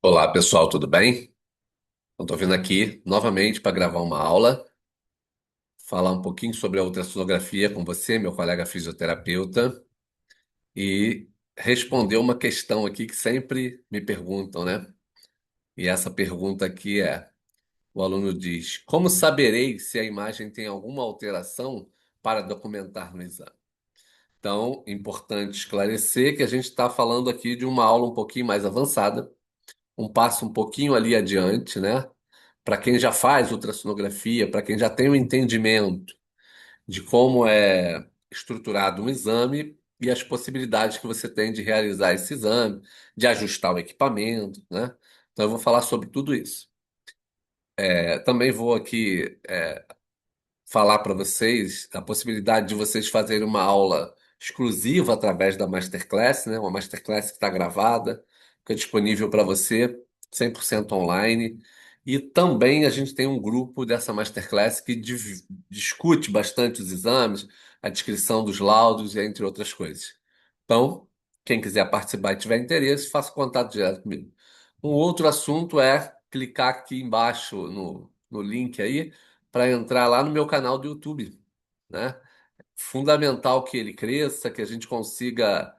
Olá, pessoal, tudo bem? Estou vindo aqui novamente para gravar uma aula, falar um pouquinho sobre a ultrassonografia com você, meu colega fisioterapeuta, e responder uma questão aqui que sempre me perguntam, né? E essa pergunta aqui é: o aluno diz, como saberei se a imagem tem alguma alteração para documentar no exame? Então, importante esclarecer que a gente está falando aqui de uma aula um pouquinho mais avançada, um passo um pouquinho ali adiante, né? Para quem já faz ultrassonografia, para quem já tem o entendimento de como é estruturado um exame e as possibilidades que você tem de realizar esse exame, de ajustar o equipamento, né? Então eu vou falar sobre tudo isso. Também vou aqui falar para vocês a possibilidade de vocês fazerem uma aula exclusiva através da Masterclass, né? Uma Masterclass que está gravada, fica disponível para você, 100% online. E também a gente tem um grupo dessa Masterclass que discute bastante os exames, a descrição dos laudos, e entre outras coisas. Então, quem quiser participar e tiver interesse, faça contato direto comigo. Um outro assunto é clicar aqui embaixo no link aí para entrar lá no meu canal do YouTube, né? Fundamental que ele cresça, que a gente consiga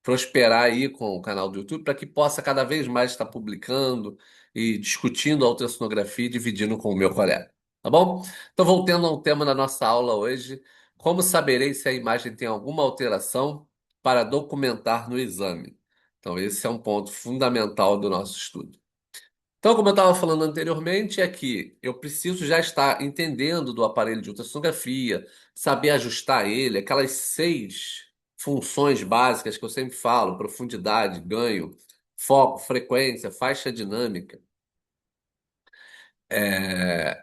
prosperar aí com o canal do YouTube, para que possa cada vez mais estar publicando e discutindo a ultrassonografia e dividindo com o meu colega. Tá bom? Então, voltando ao tema da nossa aula hoje, como saberei se a imagem tem alguma alteração para documentar no exame? Então, esse é um ponto fundamental do nosso estudo. Então, como eu estava falando anteriormente, é que eu preciso já estar entendendo do aparelho de ultrassonografia, saber ajustar ele, aquelas 6 funções básicas que eu sempre falo: profundidade, ganho, foco, frequência, faixa dinâmica,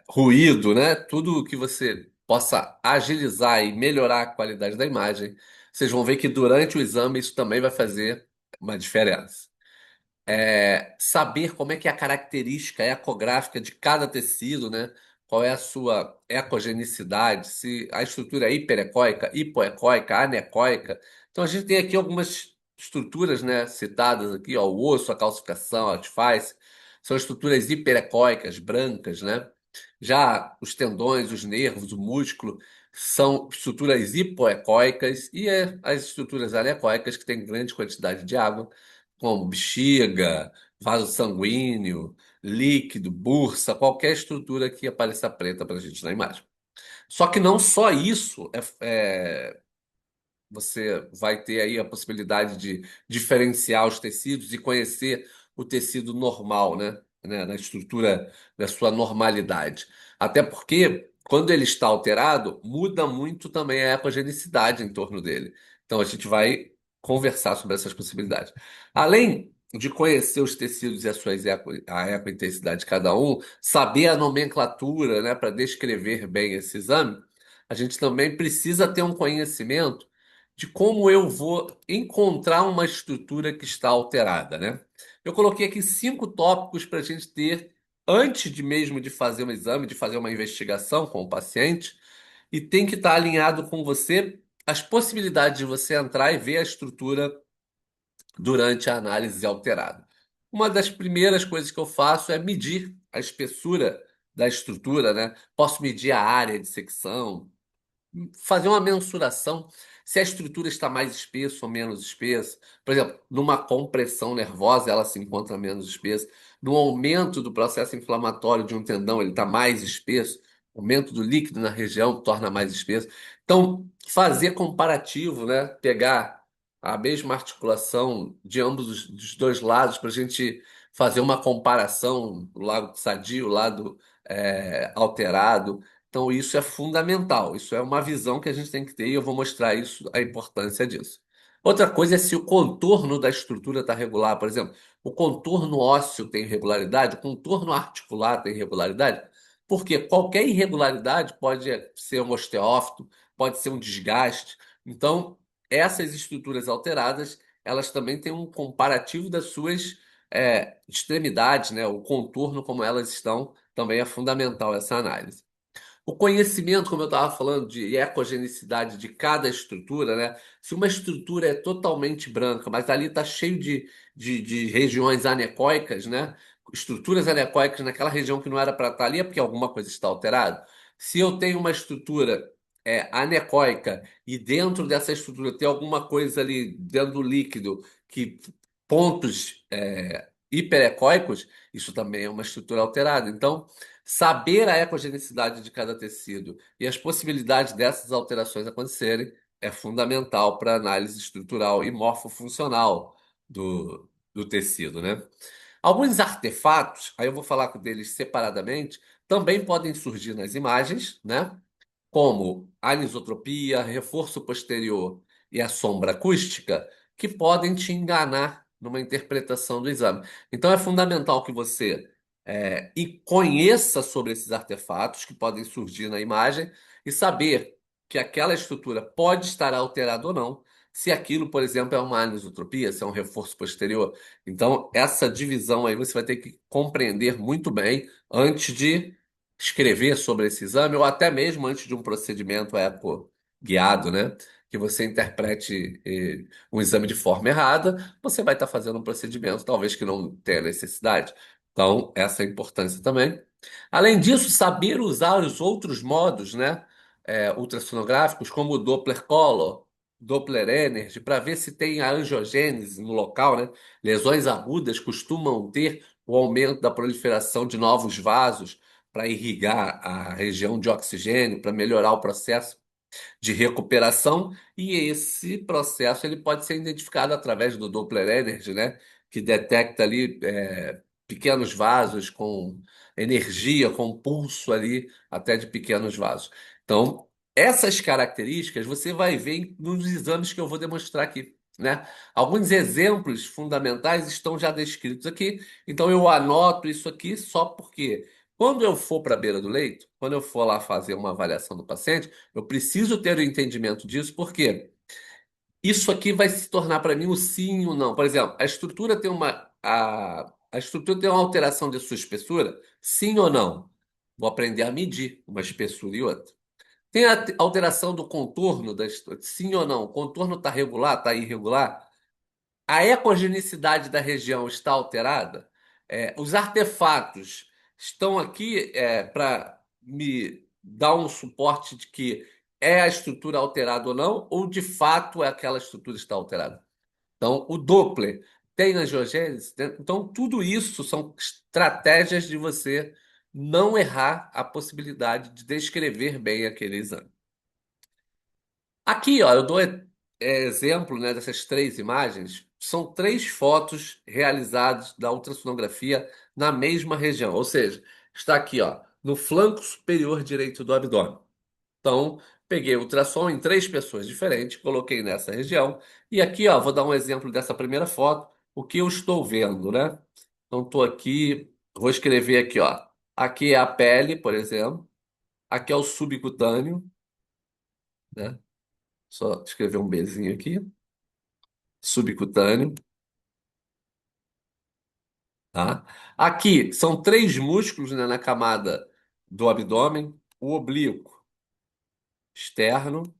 ruído, né? Tudo que você possa agilizar e melhorar a qualidade da imagem. Vocês vão ver que durante o exame isso também vai fazer uma diferença. Saber como é que é a característica ecográfica de cada tecido, né? Qual é a sua ecogenicidade, se a estrutura é hiperecóica, hipoecóica, anecoica. Então a gente tem aqui algumas estruturas, né, citadas aqui, ó, o osso, a calcificação, a artifício, são estruturas hiperecóicas, brancas, né? Já os tendões, os nervos, o músculo são estruturas hipoecóicas e as estruturas anecoicas que têm grande quantidade de água como bexiga, vaso sanguíneo, líquido, bursa, qualquer estrutura que apareça preta para a gente na imagem. Só que não só isso você vai ter aí a possibilidade de diferenciar os tecidos e conhecer o tecido normal, né, na estrutura da sua normalidade. Até porque, quando ele está alterado, muda muito também a ecogenicidade em torno dele. Então, a gente vai conversar sobre essas possibilidades. Além de conhecer os tecidos e a ecointensidade de cada um, saber a nomenclatura, né, para descrever bem esse exame, a gente também precisa ter um conhecimento de como eu vou encontrar uma estrutura que está alterada, né? Eu coloquei aqui 5 tópicos para a gente ter antes de mesmo de fazer um exame, de fazer uma investigação com o paciente, e tem que estar alinhado com você as possibilidades de você entrar e ver a estrutura durante a análise alterada. Uma das primeiras coisas que eu faço é medir a espessura da estrutura, né? Posso medir a área de secção, fazer uma mensuração se a estrutura está mais espessa ou menos espessa. Por exemplo, numa compressão nervosa, ela se encontra menos espessa. No aumento do processo inflamatório de um tendão, ele está mais espesso. O aumento do líquido na região torna mais espesso. Então, fazer comparativo, né? Pegar a mesma articulação de ambos dos dois lados para a gente fazer uma comparação, o lado sadio, o lado alterado. Então, isso é fundamental. Isso é uma visão que a gente tem que ter e eu vou mostrar isso, a importância disso. Outra coisa é se o contorno da estrutura está regular. Por exemplo, o contorno ósseo tem irregularidade, o contorno articular tem irregularidade, porque qualquer irregularidade pode ser um osteófito, pode ser um desgaste. Então, essas estruturas alteradas, elas também têm um comparativo das suas extremidades, né? O contorno, como elas estão, também é fundamental essa análise. O conhecimento, como eu estava falando, de ecogenicidade de cada estrutura, né? Se uma estrutura é totalmente branca, mas ali está cheio de regiões anecoicas, né? Estruturas anecoicas naquela região que não era para estar ali, é porque alguma coisa está alterada. Se eu tenho uma estrutura anecoica e dentro dessa estrutura tem alguma coisa ali dentro do líquido que pontos hiperecóicos, isso também é uma estrutura alterada. Então, saber a ecogenicidade de cada tecido e as possibilidades dessas alterações acontecerem é fundamental para a análise estrutural e morfofuncional do tecido, né? Alguns artefatos, aí eu vou falar deles separadamente, também podem surgir nas imagens, né? Como a anisotropia, reforço posterior e a sombra acústica, que podem te enganar numa interpretação do exame. Então é fundamental que você e conheça sobre esses artefatos que podem surgir na imagem e saber que aquela estrutura pode estar alterada ou não, se aquilo, por exemplo, é uma anisotropia, se é um reforço posterior. Então, essa divisão aí você vai ter que compreender muito bem antes de escrever sobre esse exame, ou até mesmo antes de um procedimento eco guiado, né? Que você interprete um exame de forma errada, você vai estar fazendo um procedimento, talvez que não tenha necessidade. Então, essa é a importância também. Além disso, saber usar os outros modos, né? Ultrassonográficos, como o Doppler Color, Doppler Energy, para ver se tem a angiogênese no local, né? Lesões agudas costumam ter o aumento da proliferação de novos vasos para irrigar a região de oxigênio, para melhorar o processo de recuperação, e esse processo ele pode ser identificado através do Doppler Energy, né, que detecta ali pequenos vasos com energia, com pulso ali até de pequenos vasos. Então, essas características você vai ver nos exames que eu vou demonstrar aqui. Né? Alguns exemplos fundamentais estão já descritos aqui, então eu anoto isso aqui só porque quando eu for para a beira do leito, quando eu for lá fazer uma avaliação do paciente, eu preciso ter o entendimento disso, porque isso aqui vai se tornar para mim o sim e o não. Por exemplo, a estrutura tem uma alteração de sua espessura? Sim ou não? Vou aprender a medir uma espessura e outra. Tem a alteração do contorno da estrutura? Sim ou não? O contorno está regular, está irregular? A ecogenicidade da região está alterada? Os artefatos estão aqui para me dar um suporte de que é a estrutura alterada ou não, ou de fato é aquela estrutura que está alterada? Então, o Doppler tem angiogênese? Então, tudo isso são estratégias de você não errar a possibilidade de descrever bem aquele exame. Aqui, ó, eu dou exemplo, né, dessas três imagens. São três fotos realizadas da ultrassonografia na mesma região, ou seja, está aqui, ó, no flanco superior direito do abdômen. Então, peguei o ultrassom em três pessoas diferentes, coloquei nessa região. E aqui, ó, vou dar um exemplo dessa primeira foto, o que eu estou vendo, né? Então, estou aqui, vou escrever aqui, ó. Aqui é a pele, por exemplo. Aqui é o subcutâneo, né? Só escrever um Bzinho aqui. Subcutâneo, tá? Aqui são três músculos, né, na camada do abdômen: o oblíquo externo,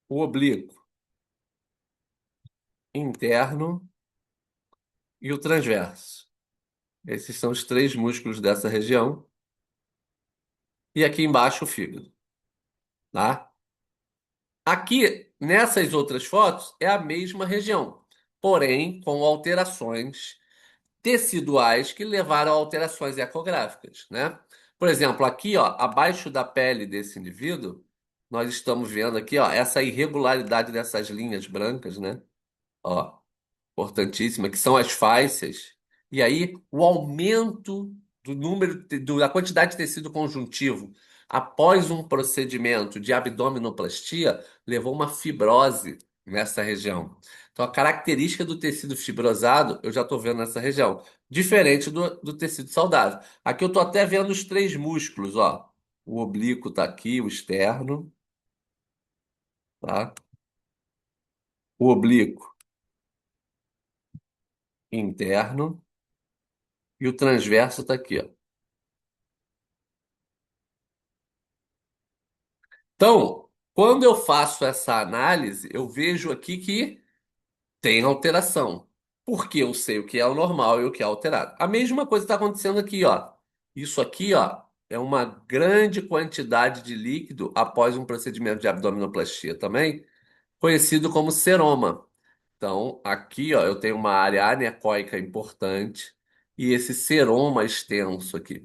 o oblíquo interno e o transverso. Esses são os três músculos dessa região. E aqui embaixo o fígado, tá? Aqui, nessas outras fotos, é a mesma região, porém com alterações teciduais que levaram a alterações ecográficas, né? Por exemplo, aqui, ó, abaixo da pele desse indivíduo, nós estamos vendo aqui, ó, essa irregularidade dessas linhas brancas, né? Ó, importantíssima, que são as fáscias. E aí, o aumento do número, da quantidade de tecido conjuntivo após um procedimento de abdominoplastia levou uma fibrose nessa região. Então, a característica do tecido fibrosado, eu já estou vendo nessa região, diferente do tecido saudável. Aqui eu estou até vendo os três músculos, ó. O oblíquo está aqui, o externo, tá? O oblíquo interno e o transverso está aqui, ó. Então, quando eu faço essa análise, eu vejo aqui que tem alteração. Porque eu sei o que é o normal e o que é alterado. A mesma coisa está acontecendo aqui, ó. Isso aqui, ó, é uma grande quantidade de líquido após um procedimento de abdominoplastia também, conhecido como seroma. Então, aqui, ó, eu tenho uma área anecoica importante e esse seroma extenso aqui.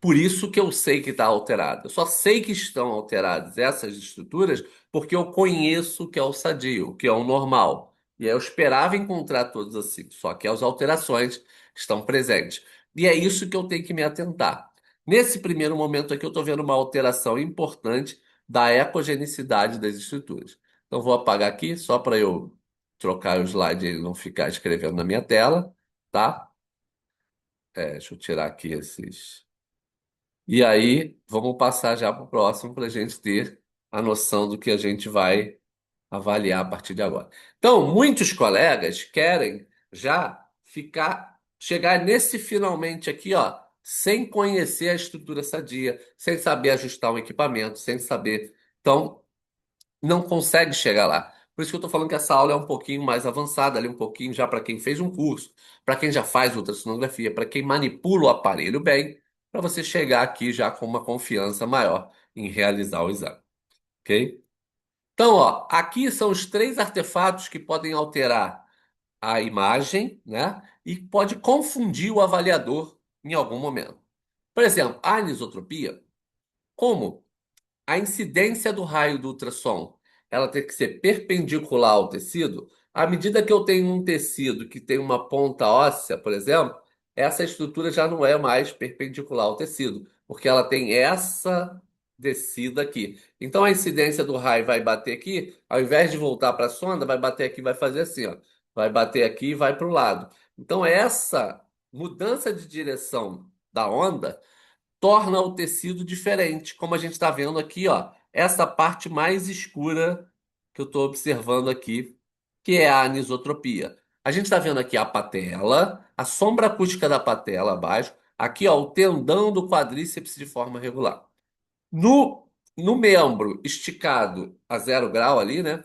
Por isso que eu sei que está alterado. Eu só sei que estão alteradas essas estruturas porque eu conheço o que é o sadio, o que é o normal. E aí eu esperava encontrar todos assim, só que as alterações estão presentes. E é isso que eu tenho que me atentar. Nesse primeiro momento aqui, eu estou vendo uma alteração importante da ecogenicidade das estruturas. Então, vou apagar aqui só para eu trocar o slide e ele não ficar escrevendo na minha tela, tá? Deixa eu tirar aqui esses. E aí, vamos passar já para o próximo para a gente ter a noção do que a gente vai avaliar a partir de agora. Então, muitos colegas querem já chegar nesse finalmente aqui, ó, sem conhecer a estrutura sadia, sem saber ajustar um equipamento, sem saber. Então, não consegue chegar lá. Por isso que eu estou falando que essa aula é um pouquinho mais avançada, ali um pouquinho já para quem fez um curso, para quem já faz ultrassonografia, para quem manipula o aparelho bem, para você chegar aqui já com uma confiança maior em realizar o exame, ok? Então, ó, aqui são os três artefatos que podem alterar a imagem, né? E pode confundir o avaliador em algum momento. Por exemplo, a anisotropia, como a incidência do raio do ultrassom, ela tem que ser perpendicular ao tecido. À medida que eu tenho um tecido que tem uma ponta óssea, por exemplo, essa estrutura já não é mais perpendicular ao tecido, porque ela tem essa descida aqui. Então a incidência do raio vai bater aqui, ao invés de voltar para a sonda, vai bater aqui, vai fazer assim, ó. Vai bater aqui e vai para o lado. Então essa mudança de direção da onda torna o tecido diferente, como a gente está vendo aqui, ó. Essa parte mais escura que eu estou observando aqui, que é a anisotropia. A gente está vendo aqui a patela, a sombra acústica da patela abaixo, aqui, ó, o tendão do quadríceps de forma regular. No membro esticado a 0 grau ali, né?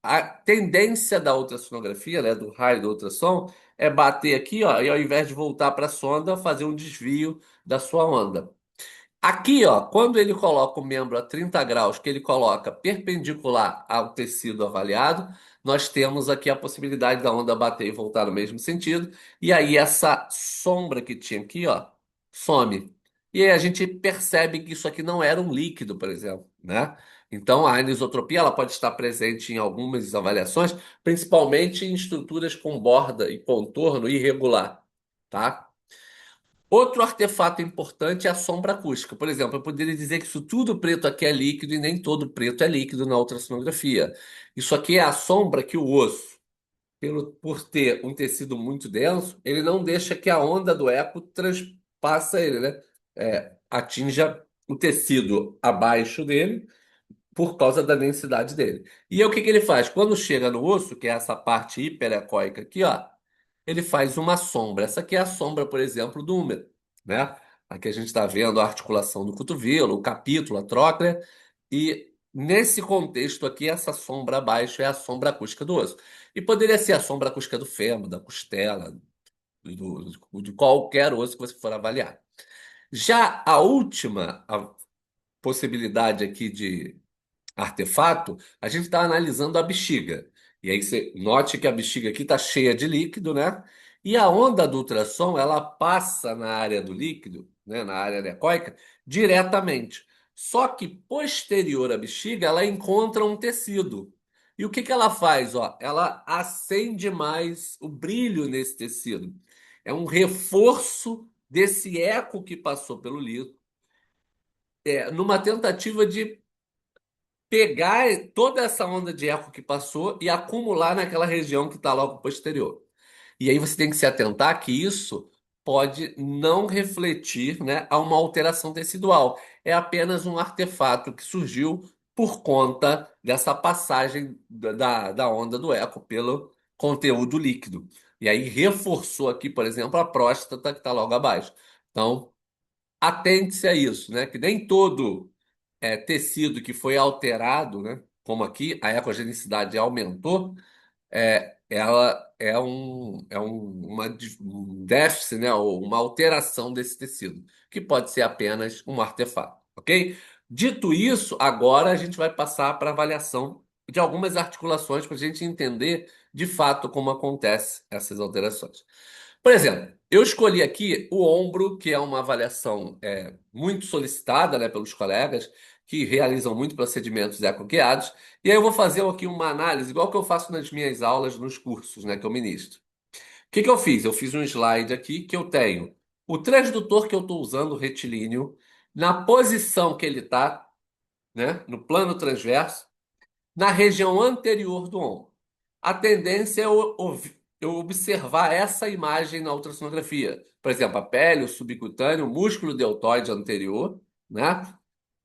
A tendência da ultrassonografia, né, do raio do ultrassom, é bater aqui, ó, e ao invés de voltar para a sonda, fazer um desvio da sua onda. Aqui, ó, quando ele coloca o membro a 30 graus, que ele coloca perpendicular ao tecido avaliado, nós temos aqui a possibilidade da onda bater e voltar no mesmo sentido. E aí essa sombra que tinha aqui, ó, some. E aí a gente percebe que isso aqui não era um líquido, por exemplo, né? Então a anisotropia ela pode estar presente em algumas avaliações, principalmente em estruturas com borda e contorno irregular, tá? Outro artefato importante é a sombra acústica. Por exemplo, eu poderia dizer que isso tudo preto aqui é líquido e nem todo preto é líquido na ultrassonografia. Isso aqui é a sombra que o osso, por ter um tecido muito denso, ele não deixa que a onda do eco transpassa ele, né? Atinja o tecido abaixo dele por causa da densidade dele. E aí, o que que ele faz? Quando chega no osso, que é essa parte hiperecóica aqui, ó, ele faz uma sombra. Essa aqui é a sombra, por exemplo, do húmero, né? Aqui a gente está vendo a articulação do cotovelo, o capítulo, a tróclea, e nesse contexto aqui, essa sombra abaixo é a sombra acústica do osso. E poderia ser a sombra acústica do fêmur, da costela, de qualquer osso que você for avaliar. Já a última possibilidade aqui de artefato, a gente está analisando a bexiga. E aí você note que a bexiga aqui está cheia de líquido, né? E a onda do ultrassom, ela passa na área do líquido, né, na área anecoica, diretamente. Só que posterior à bexiga, ela encontra um tecido. E o que que ela faz? Ó, ela acende mais o brilho nesse tecido. É um reforço desse eco que passou pelo líquido, numa tentativa de pegar toda essa onda de eco que passou e acumular naquela região que está logo posterior. E aí você tem que se atentar que isso pode não refletir, né, a uma alteração tecidual. É apenas um artefato que surgiu por conta dessa passagem da onda do eco pelo conteúdo líquido. E aí reforçou aqui, por exemplo, a próstata que está logo abaixo. Então, atente-se a isso, né? Que nem todo tecido que foi alterado, né? Como aqui a ecogenicidade aumentou, ela um déficit, né? Ou uma alteração desse tecido, que pode ser apenas um artefato, ok? Dito isso, agora a gente vai passar para a avaliação de algumas articulações para a gente entender de fato como acontece essas alterações. Por exemplo, eu escolhi aqui o ombro, que é uma avaliação muito solicitada, né, pelos colegas que realizam muito procedimentos ecoguiados. E aí eu vou fazer aqui uma análise, igual que eu faço nas minhas aulas, nos cursos, né, que eu ministro. O que que eu fiz? Eu fiz um slide aqui que eu tenho o transdutor que eu estou usando, retilíneo, na posição que ele está, né, no plano transverso, na região anterior do ombro. A tendência é eu observar essa imagem na ultrassonografia. Por exemplo, a pele, o subcutâneo, o músculo deltoide anterior, né?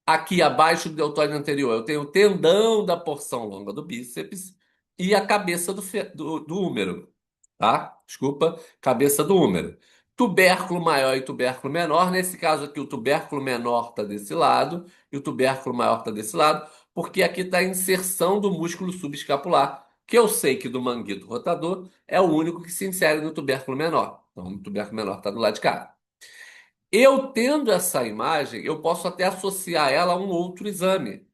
Aqui abaixo do deltoide anterior, eu tenho o tendão da porção longa do bíceps e a cabeça do húmero, tá? Desculpa, cabeça do húmero. Tubérculo maior e tubérculo menor. Nesse caso aqui, o tubérculo menor está desse lado e o tubérculo maior está desse lado, porque aqui está a inserção do músculo subescapular, que eu sei que do manguito rotador é o único que se insere no tubérculo menor. Então, o tubérculo menor está do lado de cá. Eu tendo essa imagem, eu posso até associar ela a um outro exame,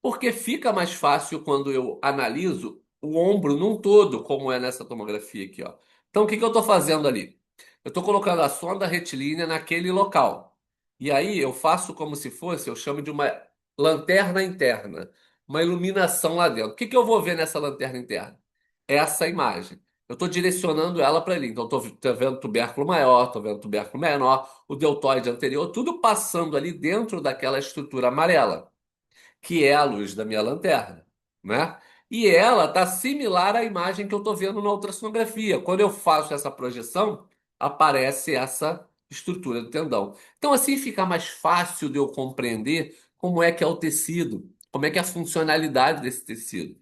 porque fica mais fácil quando eu analiso o ombro num todo, como é nessa tomografia aqui, ó. Então, o que que eu estou fazendo ali? Eu estou colocando a sonda retilínea naquele local. E aí eu faço como se fosse, eu chamo de uma lanterna interna, uma iluminação lá dentro. O que que eu vou ver nessa lanterna interna? Essa imagem. Eu estou direcionando ela para ali. Então, estou vendo tubérculo maior, estou vendo tubérculo menor, o deltoide anterior, tudo passando ali dentro daquela estrutura amarela que é a luz da minha lanterna, né? E ela está similar à imagem que eu estou vendo na ultrassonografia. Quando eu faço essa projeção, aparece essa estrutura do tendão. Então, assim fica mais fácil de eu compreender como é que é o tecido, como é que é a funcionalidade desse tecido,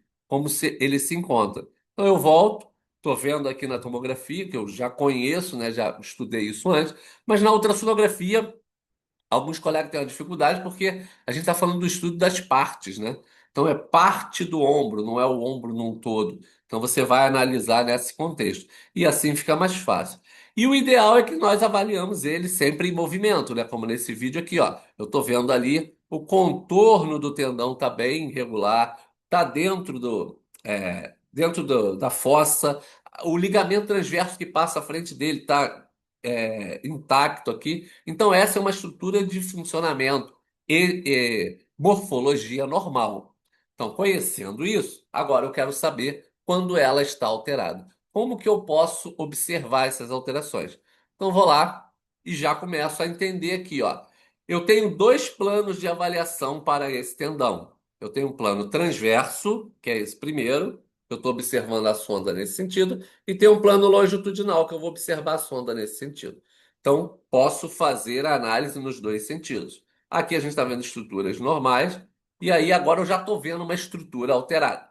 ele se encontra. Então, eu volto, estou vendo aqui na tomografia, que eu já conheço, né? Já estudei isso antes, mas na ultrassonografia alguns colegas têm uma dificuldade porque a gente está falando do estudo das partes, né? Então é parte do ombro, não é o ombro num todo. Então você vai analisar nesse contexto. E assim fica mais fácil. E o ideal é que nós avaliamos ele sempre em movimento, né? Como nesse vídeo aqui, ó. Eu estou vendo ali o contorno do tendão está bem irregular, está da fossa. O ligamento transverso que passa à frente dele está intacto aqui. Então, essa é uma estrutura de funcionamento e morfologia normal. Então, conhecendo isso, agora eu quero saber quando ela está alterada. Como que eu posso observar essas alterações? Então, vou lá e já começo a entender aqui, ó. Eu tenho dois planos de avaliação para esse tendão. Eu tenho um plano transverso, que é esse primeiro, eu estou observando a sonda nesse sentido, e tem um plano longitudinal, que eu vou observar a sonda nesse sentido. Então, posso fazer a análise nos dois sentidos. Aqui a gente está vendo estruturas normais, e aí agora eu já estou vendo uma estrutura alterada.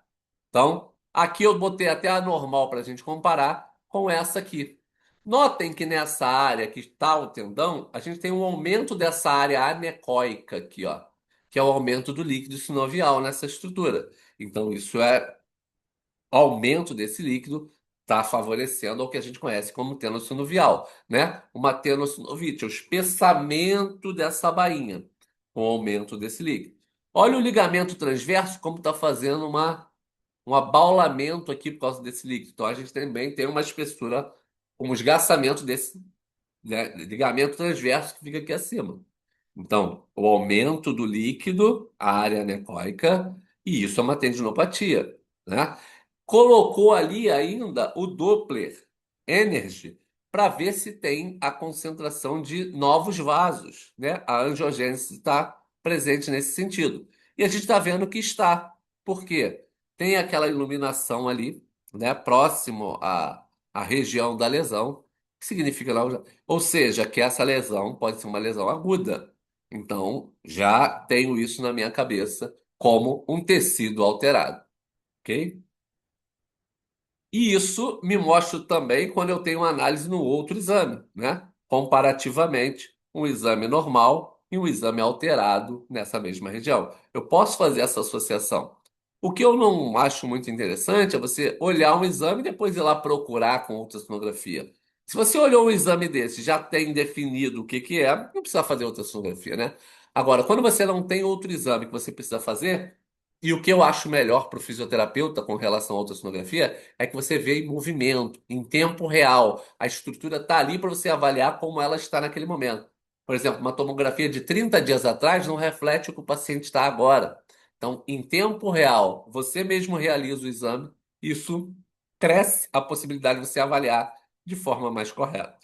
Então, aqui eu botei até a normal para a gente comparar com essa aqui. Notem que nessa área que está o tendão, a gente tem um aumento dessa área anecoica aqui, ó, que é o aumento do líquido sinovial nessa estrutura. Então, isso é aumento desse líquido está favorecendo ao que a gente conhece como tênus sinovial, né? Uma tenossinovite, o espessamento dessa bainha, com o aumento desse líquido. Olha o ligamento transverso como está fazendo um abaulamento aqui por causa desse líquido. Então a gente também tem uma espessura, um esgarçamento desse, né, ligamento transverso que fica aqui acima. Então, o aumento do líquido, a área anecoica, e isso é uma tendinopatia, né? Colocou ali ainda o Doppler Energy para ver se tem a concentração de novos vasos, né? A angiogênese está presente nesse sentido. E a gente está vendo que está. Por quê? Tem aquela iluminação ali, né? Próximo à região da lesão, que significa lá, ou seja, que essa lesão pode ser uma lesão aguda. Então, já tenho isso na minha cabeça como um tecido alterado, ok? E isso me mostra também quando eu tenho uma análise no outro exame, né? Comparativamente, um exame normal e um exame alterado nessa mesma região. Eu posso fazer essa associação. O que eu não acho muito interessante é você olhar um exame e depois ir lá procurar com ultrassonografia. Se você olhou um exame desse, já tem definido o que que é, não precisa fazer ultrassonografia, né? Agora, quando você não tem outro exame que você precisa fazer, e o que eu acho melhor para o fisioterapeuta com relação à ultrassonografia é que você vê em movimento, em tempo real. A estrutura está ali para você avaliar como ela está naquele momento. Por exemplo, uma tomografia de 30 dias atrás não reflete o que o paciente está agora. Então, em tempo real, você mesmo realiza o exame, isso cresce a possibilidade de você avaliar de forma mais correta.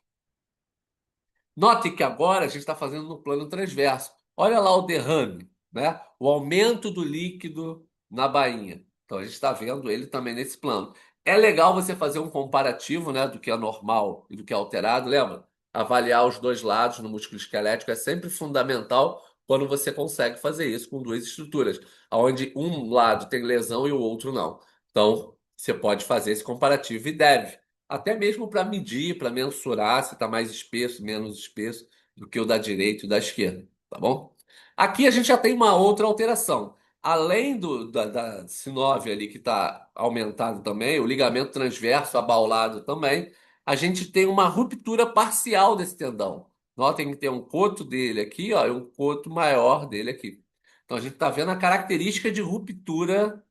Note que agora a gente está fazendo no plano transverso. Olha lá o derrame, né? O aumento do líquido na bainha. Então a gente está vendo ele também nesse plano. É legal você fazer um comparativo, né, do que é normal e do que é alterado, lembra? Avaliar os dois lados no músculo esquelético é sempre fundamental quando você consegue fazer isso com duas estruturas, onde um lado tem lesão e o outro não. Então você pode fazer esse comparativo e deve. Até mesmo para medir, para mensurar se está mais espesso, menos espesso do que o da direita e o da esquerda, tá bom? Aqui a gente já tem uma outra alteração. Além da sinóvia ali que está aumentado também, o ligamento transverso abaulado também, a gente tem uma ruptura parcial desse tendão. Notem que tem um coto dele aqui, ó, e um coto maior dele aqui. Então a gente está vendo a característica de ruptura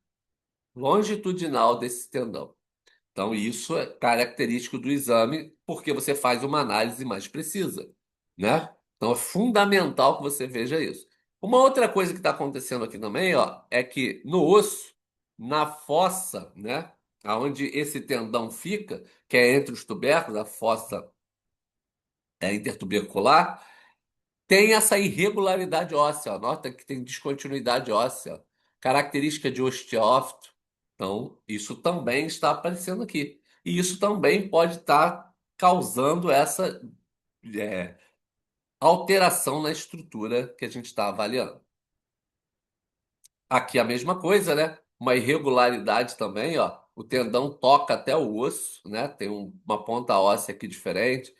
longitudinal desse tendão. Então, isso é característico do exame, porque você faz uma análise mais precisa, né? Então, é fundamental que você veja isso. Uma outra coisa que está acontecendo aqui também, ó, é que no osso, na fossa, né, aonde esse tendão fica, que é entre os tubérculos, a fossa intertubercular, tem essa irregularidade óssea, ó. Nota que tem descontinuidade óssea, ó. Característica de osteófito. Então, isso também está aparecendo aqui. E isso também pode estar causando essa é, alteração na estrutura que a gente está avaliando. Aqui a mesma coisa, né? Uma irregularidade também, ó. O tendão toca até o osso, né? Tem uma ponta óssea aqui diferente.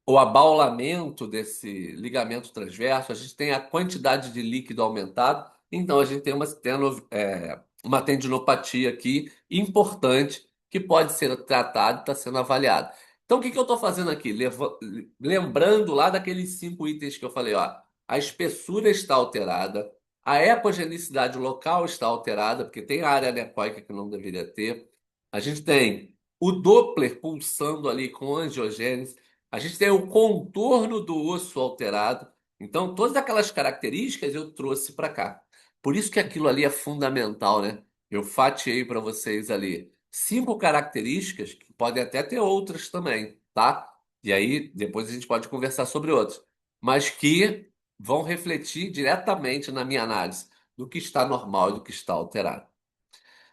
O abaulamento desse ligamento transverso, a gente tem a quantidade de líquido aumentado, então a gente tem uma tendinopatia aqui importante que pode ser tratada e está sendo avaliada. Então, o que que eu estou fazendo aqui? Lembrando lá daqueles 5 itens que eu falei, ó, a espessura está alterada, a ecogenicidade local está alterada, porque tem área anecoica que não deveria ter. A gente tem o Doppler pulsando ali com angiogênese. A gente tem o contorno do osso alterado. Então, todas aquelas características eu trouxe para cá. Por isso que aquilo ali é fundamental, né? Eu fatiei para vocês ali 5 características, que podem até ter outras também, tá? E aí, depois a gente pode conversar sobre outras. Mas que vão refletir diretamente na minha análise do que está normal e do que está alterado.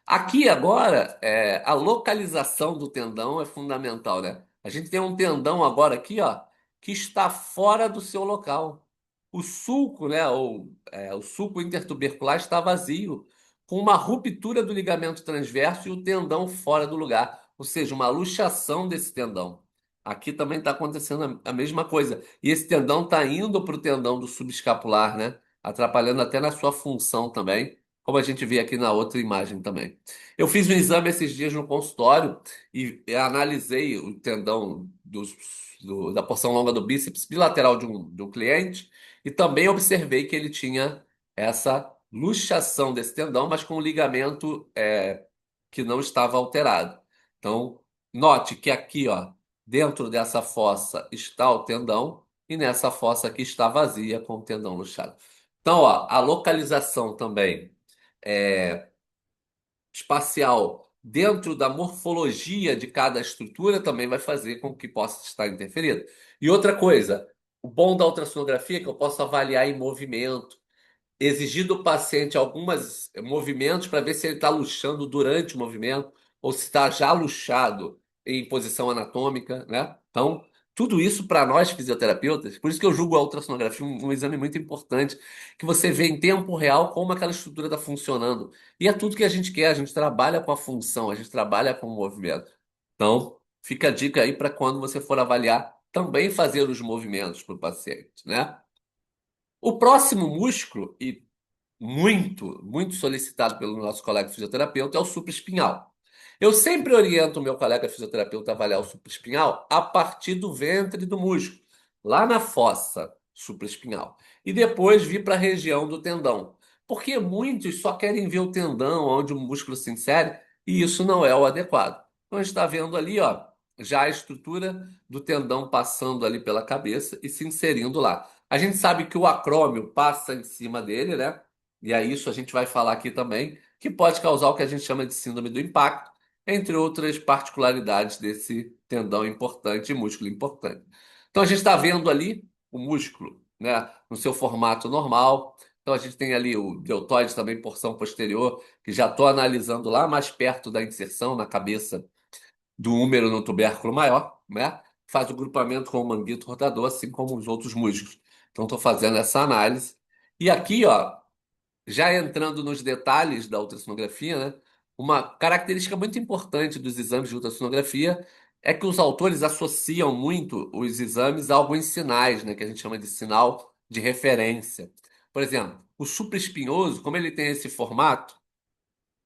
Aqui agora, a localização do tendão é fundamental, né? A gente tem um tendão agora aqui, ó, que está fora do seu local. O sulco, né, o sulco intertubercular está vazio, com uma ruptura do ligamento transverso e o tendão fora do lugar, ou seja, uma luxação desse tendão. Aqui também está acontecendo a mesma coisa. E esse tendão está indo para o tendão do subescapular, né? Atrapalhando até na sua função também, como a gente vê aqui na outra imagem também. Eu fiz um exame esses dias no consultório e analisei o tendão da porção longa do bíceps bilateral de um cliente e também observei que ele tinha essa luxação desse tendão, mas com o ligamento que não estava alterado. Então, note que aqui, ó, dentro dessa fossa está o tendão e nessa fossa aqui está vazia com o tendão luxado. Então, ó, a localização também espacial dentro da morfologia de cada estrutura também vai fazer com que possa estar interferido. E outra coisa, o bom da ultrassonografia é que eu posso avaliar em movimento, exigir do paciente alguns movimentos para ver se ele está luxando durante o movimento ou se está já luxado em posição anatômica, né? Então, tudo isso para nós fisioterapeutas, por isso que eu julgo a ultrassonografia um exame muito importante, que você vê em tempo real como aquela estrutura está funcionando. E é tudo que a gente quer, a gente trabalha com a função, a gente trabalha com o movimento. Então, fica a dica aí para quando você for avaliar, também fazer os movimentos para o paciente, né? O próximo músculo, e muito solicitado pelo nosso colega fisioterapeuta, é o supraespinhal. Eu sempre oriento o meu colega fisioterapeuta a avaliar o supraespinhal a partir do ventre do músculo, lá na fossa supraespinhal, e depois vir para a região do tendão. Porque muitos só querem ver o tendão, onde o músculo se insere, e isso não é o adequado. Então a gente está vendo ali, ó, já a estrutura do tendão passando ali pela cabeça e se inserindo lá. A gente sabe que o acrômio passa em cima dele, né? E é isso a gente vai falar aqui também, que pode causar o que a gente chama de síndrome do impacto, entre outras particularidades desse tendão importante e músculo importante. Então a gente está vendo ali o músculo, né, no seu formato normal. Então a gente tem ali o deltoide também, porção posterior, que já estou analisando lá mais perto da inserção na cabeça do húmero no tubérculo maior, né? Faz o grupamento com o manguito rotador, assim como os outros músculos. Então estou fazendo essa análise. E aqui, ó, já entrando nos detalhes da ultrassonografia, né? Uma característica muito importante dos exames de ultrassonografia é que os autores associam muito os exames a alguns sinais, né? Que a gente chama de sinal de referência. Por exemplo, o supraespinhoso, como ele tem esse formato,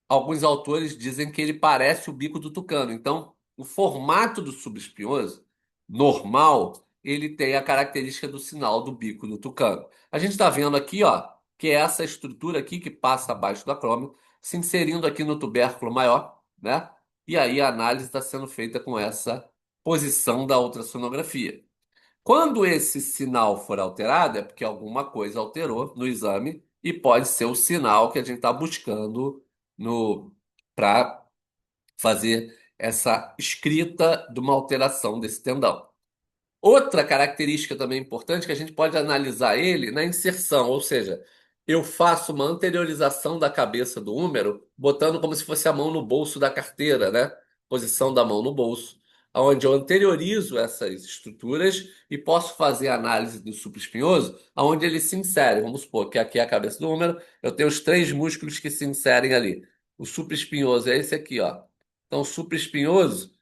alguns autores dizem que ele parece o bico do tucano. Então, o formato do subespinhoso, normal, ele tem a característica do sinal do bico do tucano. A gente está vendo aqui, ó, que é essa estrutura aqui que passa abaixo do acrômio, se inserindo aqui no tubérculo maior, né? E aí a análise está sendo feita com essa posição da ultrassonografia. Quando esse sinal for alterado, é porque alguma coisa alterou no exame e pode ser o sinal que a gente está buscando no para fazer essa escrita de uma alteração desse tendão. Outra característica também importante é que a gente pode analisar ele na inserção, ou seja, eu faço uma anteriorização da cabeça do húmero, botando como se fosse a mão no bolso da carteira, né? Posição da mão no bolso, onde eu anteriorizo essas estruturas e posso fazer análise do supraespinhoso, aonde ele se insere. Vamos supor que aqui é a cabeça do húmero, eu tenho os três músculos que se inserem ali. O supraespinhoso é esse aqui, ó. Então, o supraespinhoso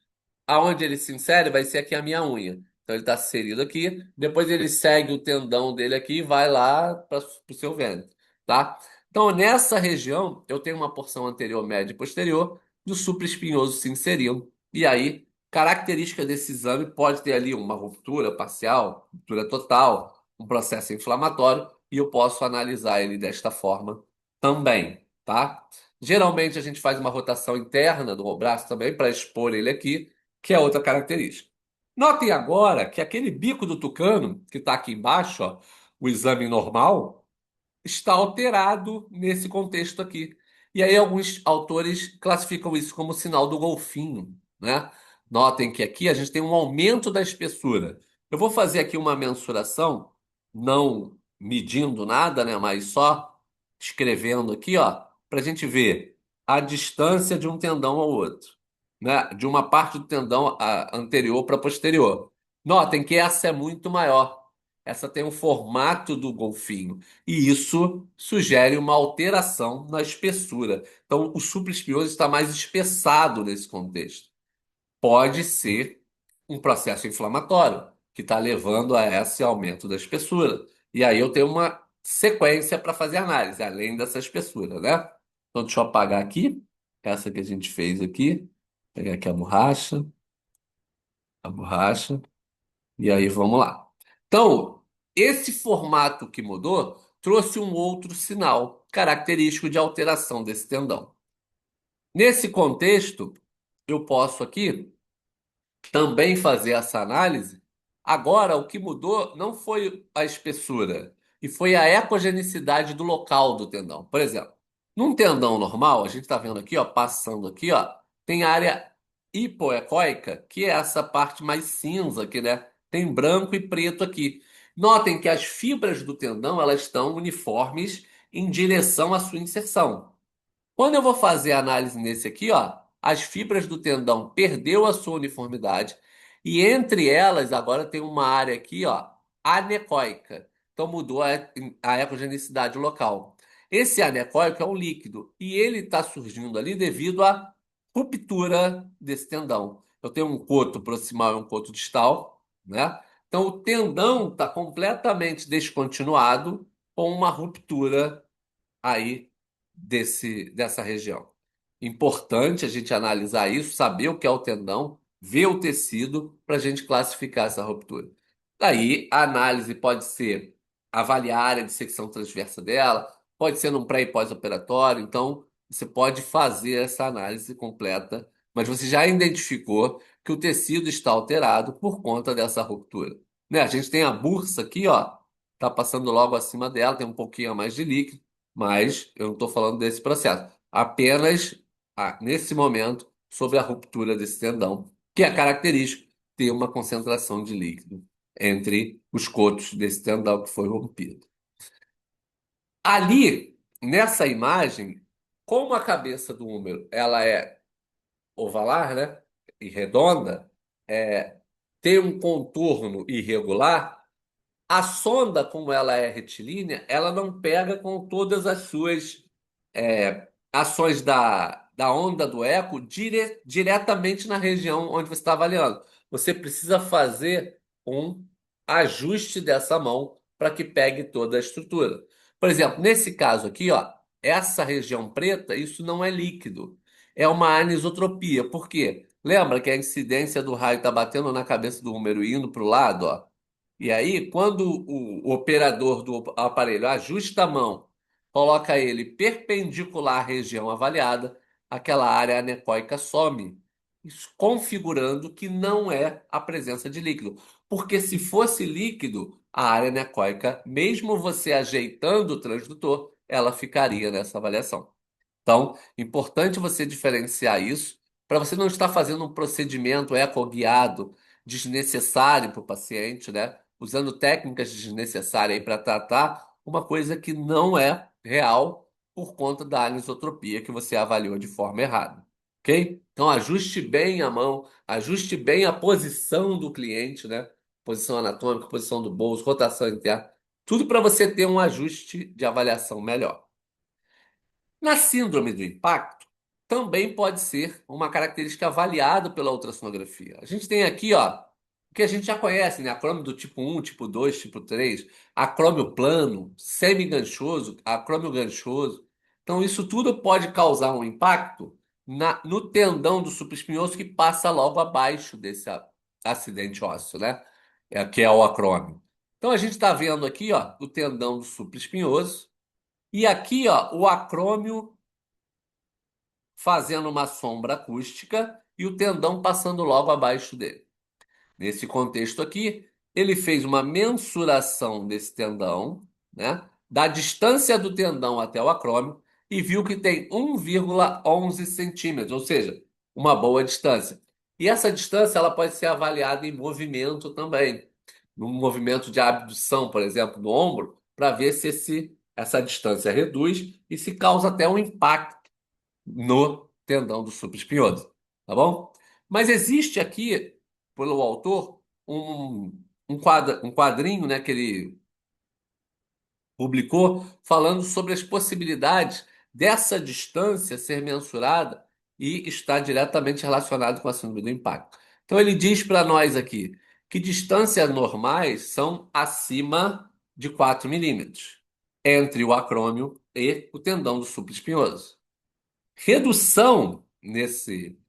aonde ele se insere vai ser aqui a minha unha. Então ele está inserido aqui, depois ele segue o tendão dele aqui e vai lá para o seu ventre, tá? Então nessa região eu tenho uma porção anterior, média e posterior do supraespinhoso se inserindo. E aí, característica desse exame pode ter ali uma ruptura parcial, ruptura total, um processo inflamatório, e eu posso analisar ele desta forma também, tá? Geralmente a gente faz uma rotação interna do braço também para expor ele aqui que é outra característica. Notem agora que aquele bico do tucano, que está aqui embaixo, ó, o exame normal, está alterado nesse contexto aqui. E aí alguns autores classificam isso como sinal do golfinho, né? Notem que aqui a gente tem um aumento da espessura. Eu vou fazer aqui uma mensuração, não medindo nada, né? Mas só escrevendo aqui, ó, para a gente ver a distância de um tendão ao outro, né? De uma parte do tendão anterior para posterior. Notem que essa é muito maior. Essa tem o formato do golfinho. E isso sugere uma alteração na espessura. Então, o supraespinhoso está mais espessado nesse contexto. Pode ser um processo inflamatório que está levando a esse aumento da espessura. E aí eu tenho uma sequência para fazer análise, além dessa espessura, né? Então, deixa eu apagar aqui, essa que a gente fez aqui. Pegar aqui a borracha. E aí vamos lá. Então, esse formato que mudou trouxe um outro sinal característico de alteração desse tendão. Nesse contexto, eu posso aqui também fazer essa análise. Agora, o que mudou não foi a espessura, e foi a ecogenicidade do local do tendão. Por exemplo, num tendão normal, a gente está vendo aqui, ó, passando aqui, ó, tem a área hipoecóica, que é essa parte mais cinza aqui, né? Tem branco e preto aqui. Notem que as fibras do tendão elas estão uniformes em direção à sua inserção. Quando eu vou fazer a análise nesse aqui, ó, as fibras do tendão perdeu a sua uniformidade e entre elas agora tem uma área aqui, ó, anecóica. Então mudou a ecogenicidade local. Esse anecóico é um líquido e ele está surgindo ali devido à ruptura desse tendão. Eu tenho um coto proximal e um coto distal, né? Então o tendão está completamente descontinuado com uma ruptura aí dessa região. Importante a gente analisar isso, saber o que é o tendão, ver o tecido para a gente classificar essa ruptura. Daí, a análise pode ser avaliar a área de secção transversa dela, pode ser num pré e pós-operatório, então você pode fazer essa análise completa, mas você já identificou que o tecido está alterado por conta dessa ruptura. Né? A gente tem a bursa aqui, ó, tá passando logo acima dela, tem um pouquinho a mais de líquido, mas eu não estou falando desse processo. Apenas, nesse momento, sobre a ruptura desse tendão, que é característico ter uma concentração de líquido entre os cotos desse tendão que foi rompido. Ali, nessa imagem, como a cabeça do húmero ela é ovalar, né, e redonda, é, tem um contorno irregular. A sonda, como ela é retilínea, ela não pega com todas as suas ações da onda do eco diretamente na região onde você está avaliando. Você precisa fazer um ajuste dessa mão para que pegue toda a estrutura. Por exemplo, nesse caso aqui, ó, essa região preta, isso não é líquido. É uma anisotropia. Por quê? Lembra que a incidência do raio está batendo na cabeça do húmero e indo para o lado, ó? E aí, quando o operador do aparelho ajusta a mão, coloca ele perpendicular à região avaliada, aquela área anecoica some, isso configurando que não é a presença de líquido. Porque se fosse líquido, a área anecoica, mesmo você ajeitando o transdutor, ela ficaria nessa avaliação. Então, importante você diferenciar isso para você não estar fazendo um procedimento ecoguiado desnecessário para o paciente, né? Usando técnicas desnecessárias para tratar uma coisa que não é real por conta da anisotropia que você avaliou de forma errada. Ok? Então, ajuste bem a mão, ajuste bem a posição do cliente, né? Posição anatômica, posição do bolso, rotação interna. Tudo para você ter um ajuste de avaliação melhor. Na síndrome do impacto, também pode ser uma característica avaliada pela ultrassonografia. A gente tem aqui, ó, o que a gente já conhece, né? Acrômio do tipo 1, tipo 2, tipo 3, acrômio plano, semiganchoso, acrômio ganchoso. Então, isso tudo pode causar um impacto no tendão do supraespinhoso que passa logo abaixo desse acidente ósseo, né? Que é o acrômio. Então, a gente está vendo aqui, ó, o tendão do supraespinhoso. E aqui, ó, o acrômio fazendo uma sombra acústica e o tendão passando logo abaixo dele. Nesse contexto aqui, ele fez uma mensuração desse tendão, né, da distância do tendão até o acrômio e viu que tem 1,11 centímetros, ou seja, uma boa distância. E essa distância ela pode ser avaliada em movimento também, no movimento de abdução, por exemplo, no ombro, para ver se essa distância reduz e se causa até um impacto no tendão do supraespinhoso, tá bom? Mas existe aqui, pelo autor, um quadrinho, né, que ele publicou falando sobre as possibilidades dessa distância ser mensurada e estar diretamente relacionado com a síndrome do impacto. Então ele diz para nós aqui que distâncias normais são acima de 4 milímetros entre o acrômio e o tendão do supraespinhoso. Redução nesse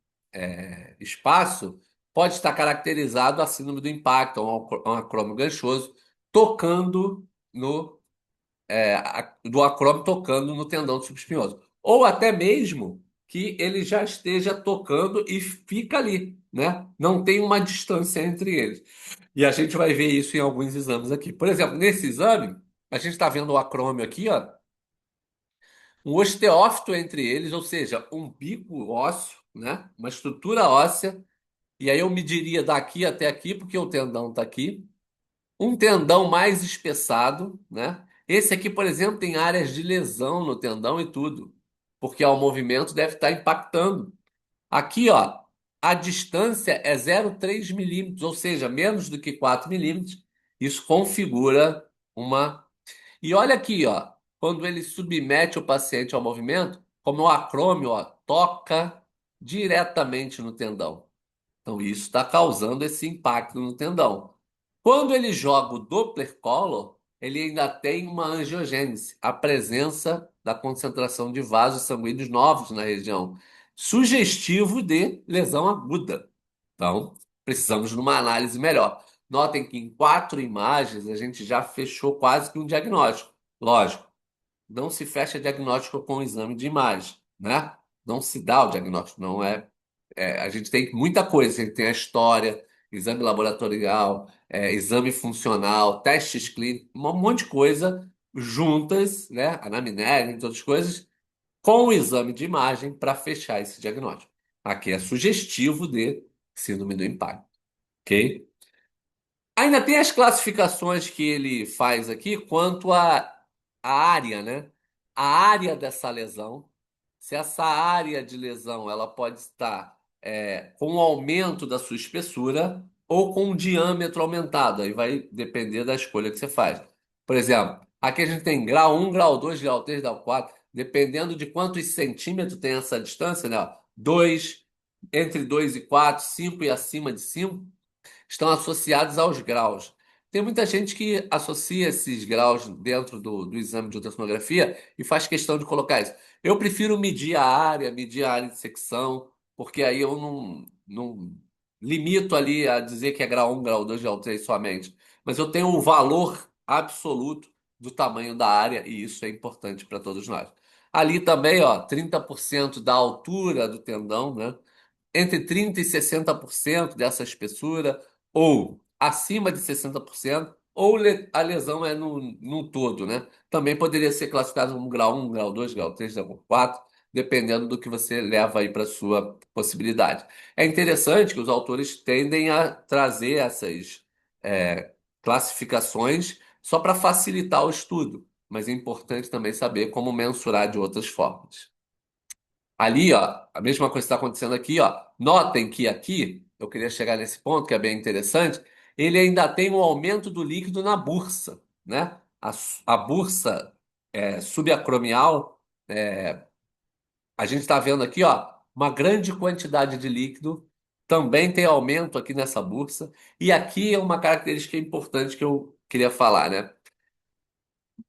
espaço pode estar caracterizado a síndrome do impacto, um acrômio ganchoso, tocando no do acrômio tocando no tendão subespinhoso. Ou até mesmo que ele já esteja tocando e fica ali, né? Não tem uma distância entre eles. E a gente vai ver isso em alguns exames aqui. Por exemplo, nesse exame, a gente está vendo o acrômio aqui, ó, um osteófito entre eles, ou seja, um bico ósseo, né? Uma estrutura óssea. E aí eu mediria daqui até aqui, porque o tendão está aqui. Um tendão mais espessado, né? Esse aqui, por exemplo, tem áreas de lesão no tendão e tudo, porque ó, o movimento deve estar impactando. Aqui, ó, a distância é 0,3 milímetros, ou seja, menos do que 4 milímetros. Isso configura uma. E olha aqui, ó, quando ele submete o paciente ao movimento, como o acrômio, ó, toca diretamente no tendão. Então, isso está causando esse impacto no tendão. Quando ele joga o Doppler Color, ele ainda tem uma angiogênese, a presença da concentração de vasos sanguíneos novos na região, sugestivo de lesão aguda. Então, precisamos de uma análise melhor. Notem que em 4 imagens a gente já fechou quase que um diagnóstico. Lógico, não se fecha diagnóstico com o exame de imagem, né? Não se dá o diagnóstico, não é. A gente tem muita coisa, a gente tem a história, exame laboratorial, exame funcional, testes clínicos, um monte de coisa juntas, né? Anamnese, entre outras coisas, com o exame de imagem para fechar esse diagnóstico. Aqui é sugestivo de síndrome do impacto, ok? Ainda tem as classificações que ele faz aqui quanto à área, né? A área dessa lesão. Se essa área de lesão ela pode estar com um aumento da sua espessura ou com um diâmetro aumentado. Aí vai depender da escolha que você faz. Por exemplo, aqui a gente tem grau 1, grau 2, grau 3, grau 4. Dependendo de quantos centímetros tem essa distância, né? 2, entre 2 e 4, 5 e acima de 5 estão associados aos graus. Tem muita gente que associa esses graus dentro do exame de ultrassonografia e faz questão de colocar isso. Eu prefiro medir a área de secção, porque aí eu não limito ali a dizer que é grau 1, grau 2, grau 3 somente. Mas eu tenho o valor absoluto do tamanho da área e isso é importante para todos nós. Ali também, ó, 30% da altura do tendão, né? Entre 30% e 60% dessa espessura, ou acima de 60%, ou a lesão é no todo, né? Também poderia ser classificado como grau 1, grau 2, grau 3, grau 4, dependendo do que você leva aí para sua possibilidade. É interessante que os autores tendem a trazer essas é, classificações só para facilitar o estudo, mas é importante também saber como mensurar de outras formas. Ali, ó, a mesma coisa está acontecendo aqui, ó. Notem que aqui, eu queria chegar nesse ponto que é bem interessante, ele ainda tem um aumento do líquido na bursa, né? A bursa subacromial, a gente está vendo aqui, ó, uma grande quantidade de líquido, também tem aumento aqui nessa bursa, e aqui é uma característica importante que eu queria falar, né?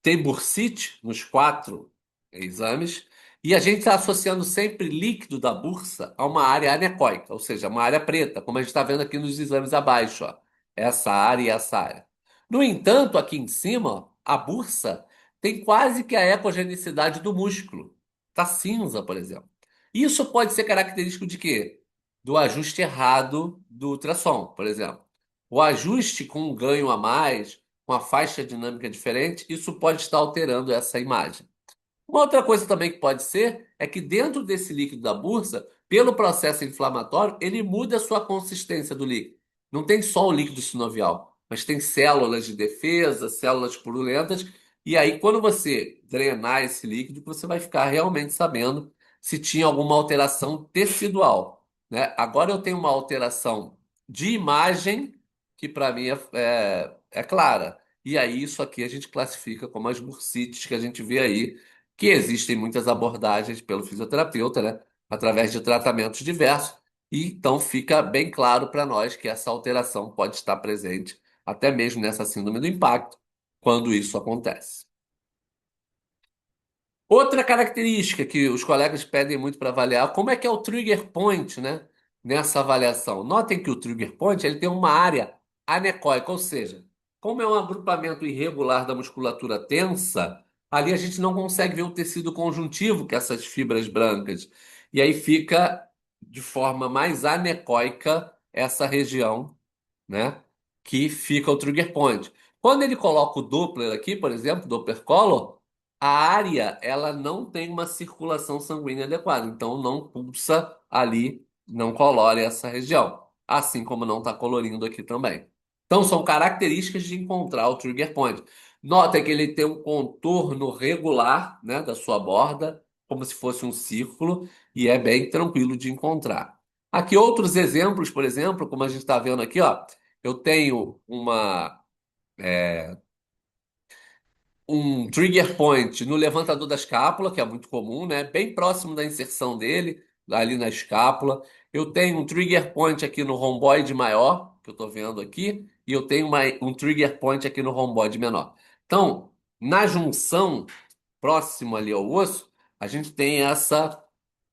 Tem bursite nos 4 exames, e a gente está associando sempre líquido da bursa a uma área anecoica, ou seja, uma área preta, como a gente está vendo aqui nos exames abaixo, ó, essa área e essa área. No entanto, aqui em cima, ó, a bursa tem quase que a ecogenicidade do músculo. Está cinza, por exemplo. Isso pode ser característico de quê? Do ajuste errado do ultrassom, por exemplo. O ajuste com um ganho a mais com a faixa dinâmica diferente, isso pode estar alterando essa imagem. Uma outra coisa também que pode ser é que dentro desse líquido da bursa, pelo processo inflamatório, ele muda a sua consistência do líquido. Não tem só o líquido sinovial, mas tem células de defesa, células purulentas, e aí quando você drenar esse líquido, você vai ficar realmente sabendo se tinha alguma alteração tecidual, né? Agora eu tenho uma alteração de imagem que para mim é clara. E aí isso aqui a gente classifica como as bursites que a gente vê aí que existem muitas abordagens pelo fisioterapeuta, né? Através de tratamentos diversos. E então fica bem claro para nós que essa alteração pode estar presente até mesmo nessa síndrome do impacto, quando isso acontece. Outra característica que os colegas pedem muito para avaliar, como é que é o trigger point, né? Nessa avaliação. Notem que o trigger point ele tem uma área anecoica, ou seja, como é um agrupamento irregular da musculatura tensa, ali a gente não consegue ver o tecido conjuntivo, que é essas fibras brancas. E aí fica de forma mais anecoica essa região, né? Que fica o trigger point. Quando ele coloca o Doppler aqui, por exemplo, Doppler color, a área ela não tem uma circulação sanguínea adequada, então não pulsa ali, não colore essa região, assim como não está colorindo aqui também. Então são características de encontrar o trigger point. Nota que ele tem um contorno regular, né, da sua borda, como se fosse um círculo, e é bem tranquilo de encontrar. Aqui outros exemplos, por exemplo, como a gente está vendo aqui, ó, eu tenho um trigger point no levantador da escápula, que é muito comum, né? Bem próximo da inserção dele, ali na escápula. Eu tenho um trigger point aqui no romboide maior, que eu estou vendo aqui, e eu tenho um trigger point aqui no romboide menor. Então, na junção, próximo ali ao osso, a gente tem essa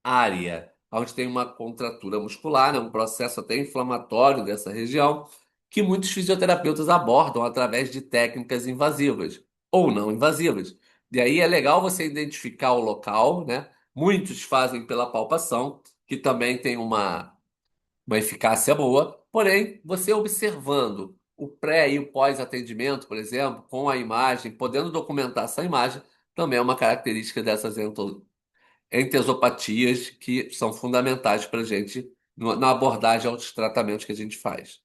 área, onde tem uma contratura muscular, né, um processo até inflamatório dessa região, que muitos fisioterapeutas abordam através de técnicas invasivas ou não invasivas. E aí é legal você identificar o local, né? Muitos fazem pela palpação, que também tem uma eficácia boa, porém, você observando o pré e o pós-atendimento, por exemplo, com a imagem, podendo documentar essa imagem, também é uma característica dessas entesopatias que são fundamentais para a gente na abordagem aos tratamentos que a gente faz.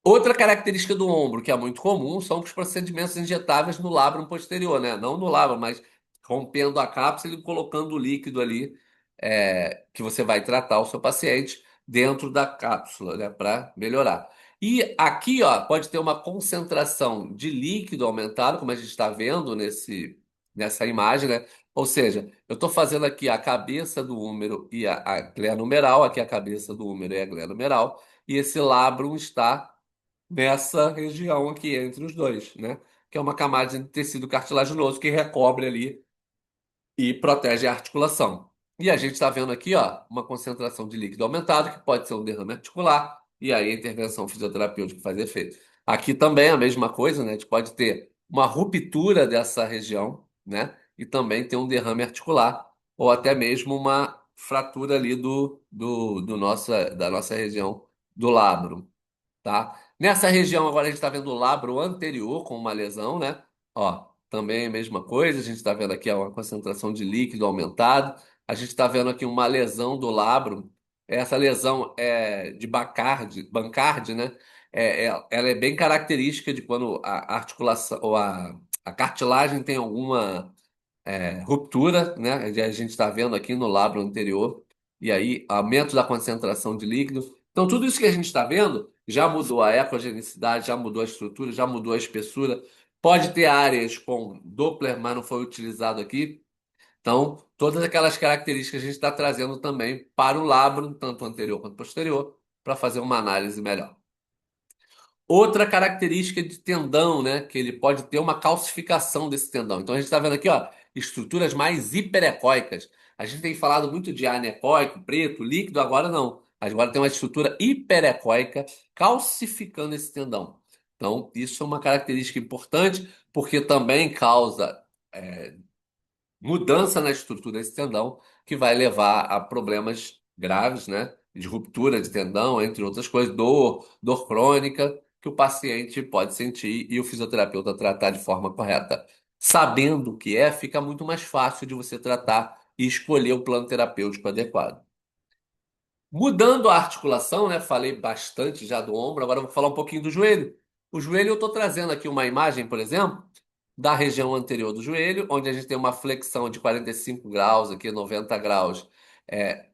Outra característica do ombro, que é muito comum, são os procedimentos injetáveis no lábaro posterior, né? Não no lábaro, mas rompendo a cápsula e colocando o líquido ali, que você vai tratar o seu paciente dentro da cápsula, né? Para melhorar. E aqui, ó, pode ter uma concentração de líquido aumentada, como a gente está vendo nessa imagem, né? Ou seja, eu estou fazendo aqui a cabeça do húmero e a glenomeral, aqui a cabeça do húmero e a glenomeral, e esse labrum está nessa região aqui entre os dois, né? Que é uma camada de tecido cartilaginoso que recobre ali e protege a articulação. E a gente está vendo aqui, ó, uma concentração de líquido aumentado, que pode ser um derrame articular, e aí a intervenção fisioterapêutica faz efeito. Aqui também é a mesma coisa, né? A gente pode ter uma ruptura dessa região, né? E também ter um derrame articular, ou até mesmo uma fratura ali da nossa região do lábaro, tá? Nessa região agora a gente está vendo o lábio anterior com uma lesão, né? Ó, também é a mesma coisa, a gente está vendo aqui ó, uma concentração de líquido aumentado. A gente está vendo aqui uma lesão do lábio. Essa lesão é de Bancard, né? Ela é bem característica de quando a articulação ou a cartilagem tem alguma ruptura, né? A gente está vendo aqui no lábio anterior, e aí aumento da concentração de líquido. Então, tudo isso que a gente está vendo já mudou a ecogenicidade, já mudou a estrutura, já mudou a espessura. Pode ter áreas com Doppler, mas não foi utilizado aqui. Então, todas aquelas características a gente está trazendo também para o lábio, tanto anterior quanto posterior, para fazer uma análise melhor. Outra característica de tendão, né? Que ele pode ter uma calcificação desse tendão. Então a gente está vendo aqui, ó, estruturas mais hiperecóicas. A gente tem falado muito de anecoico, preto, líquido, agora não. Agora tem uma estrutura hiperecóica calcificando esse tendão. Então, isso é uma característica importante, porque também causa mudança na estrutura desse tendão que vai levar a problemas graves, né? De ruptura de tendão, entre outras coisas, dor crônica, que o paciente pode sentir e o fisioterapeuta tratar de forma correta. Sabendo o que é, fica muito mais fácil de você tratar e escolher o plano terapêutico adequado. Mudando a articulação, né? Falei bastante já do ombro, agora eu vou falar um pouquinho do joelho. O joelho, eu estou trazendo aqui uma imagem, por exemplo, da região anterior do joelho, onde a gente tem uma flexão de 45 graus, aqui 90 graus, é,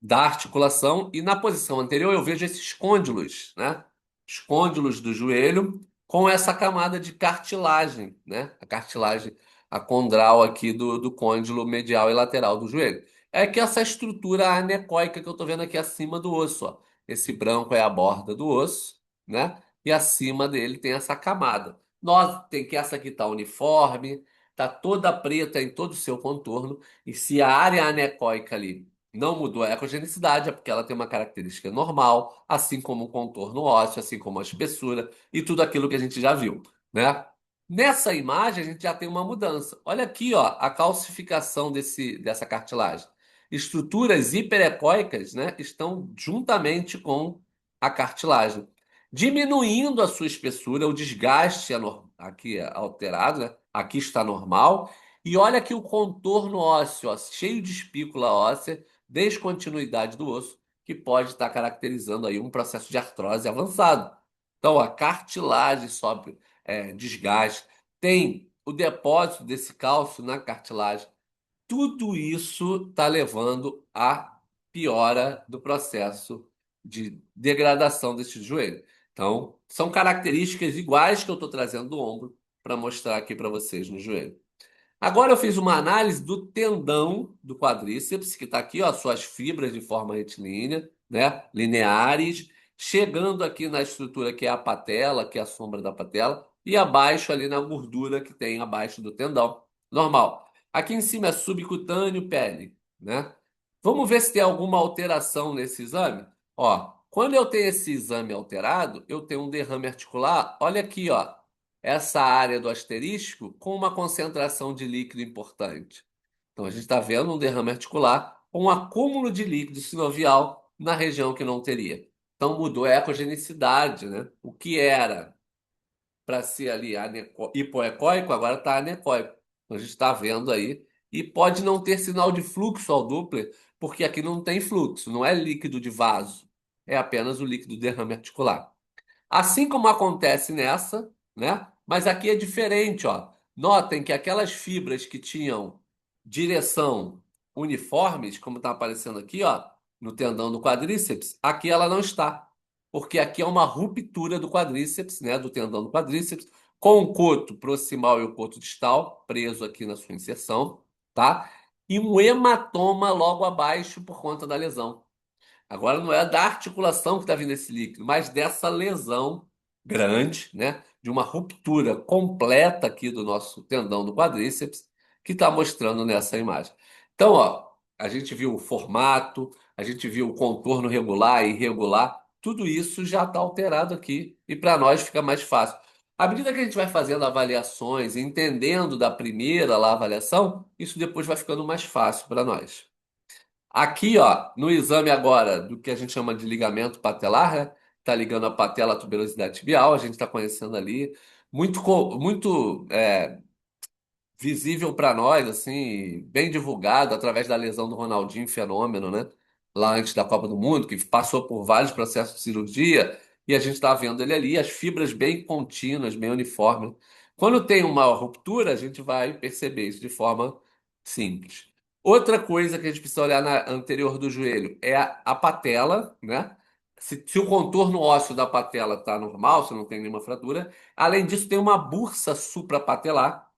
da articulação, e na posição anterior eu vejo esses côndilos, né? Os côndilos do joelho com essa camada de cartilagem, né? A cartilagem, a condral aqui do côndilo medial e lateral do joelho. É que essa estrutura anecoica que eu estou vendo aqui acima do osso, ó. Esse branco é a borda do osso, né? E acima dele tem essa camada. Nós tem que essa aqui tá uniforme, tá toda preta em todo o seu contorno, e se a área anecoica ali não mudou a ecogenicidade, é porque ela tem uma característica normal, assim como o contorno ósseo, assim como a espessura e tudo aquilo que a gente já viu, né? Nessa imagem, a gente já tem uma mudança. Olha aqui, ó, a calcificação dessa cartilagem. Estruturas hiperecóicas, né, estão juntamente com a cartilagem, diminuindo a sua espessura, o desgaste aqui é alterado, né? Aqui está normal. E olha aqui o contorno ósseo, ó, cheio de espícula óssea, descontinuidade do osso, que pode estar caracterizando aí um processo de artrose avançado. Então, a cartilagem sofre desgaste, tem o depósito desse cálcio na cartilagem. Tudo isso está levando à piora do processo de degradação desse joelho. Então, são características iguais que eu estou trazendo do ombro para mostrar aqui para vocês no joelho. Agora eu fiz uma análise do tendão do quadríceps, que está aqui, ó, suas fibras de forma retilínea, né, lineares, chegando aqui na estrutura que é a patela, que é a sombra da patela, e abaixo ali na gordura que tem abaixo do tendão. Normal. Aqui em cima é subcutâneo, pele, né? Vamos ver se tem alguma alteração nesse exame. Ó, quando eu tenho esse exame alterado, eu tenho um derrame articular. Olha aqui, ó, essa área do asterisco com uma concentração de líquido importante. Então a gente está vendo um derrame articular com um acúmulo de líquido sinovial na região que não teria. Então mudou a ecogenicidade, né? O que era para ser ali hipoecóico, agora está anecoico. Então, a gente está vendo aí. E pode não ter sinal de fluxo ao Doppler, porque aqui não tem fluxo, não é líquido de vaso, é apenas o líquido derrame articular. Assim como acontece nessa, né? Mas aqui é diferente, ó. Notem que aquelas fibras que tinham direção uniformes, como está aparecendo aqui, ó, no tendão do quadríceps, aqui ela não está. Porque aqui é uma ruptura do quadríceps, né, do tendão do quadríceps, com o coto proximal e o coto distal preso aqui na sua inserção, tá? E um hematoma logo abaixo por conta da lesão. Agora não é da articulação que está vindo esse líquido, mas dessa lesão grande, né? De uma ruptura completa aqui do nosso tendão do quadríceps, que está mostrando nessa imagem. Então, ó, a gente viu o formato, a gente viu o contorno regular e irregular, tudo isso já está alterado aqui e para nós fica mais fácil. À medida que a gente vai fazendo avaliações, entendendo da primeira lá avaliação, isso depois vai ficando mais fácil para nós. Aqui, ó, no exame agora do que a gente chama de ligamento patelar, né? Tá ligando a patela à tuberosidade tibial, a gente está conhecendo ali. Muito visível para nós, assim, bem divulgado através da lesão do Ronaldinho Fenômeno, né? Lá antes da Copa do Mundo, que passou por vários processos de cirurgia, e a gente está vendo ele ali, as fibras bem contínuas, bem uniformes. Quando tem uma ruptura, a gente vai perceber isso de forma simples. Outra coisa que a gente precisa olhar na anterior do joelho é a patela, né? Se o contorno ósseo da patela está normal, se não tem nenhuma fratura. Além disso, tem uma bursa suprapatelar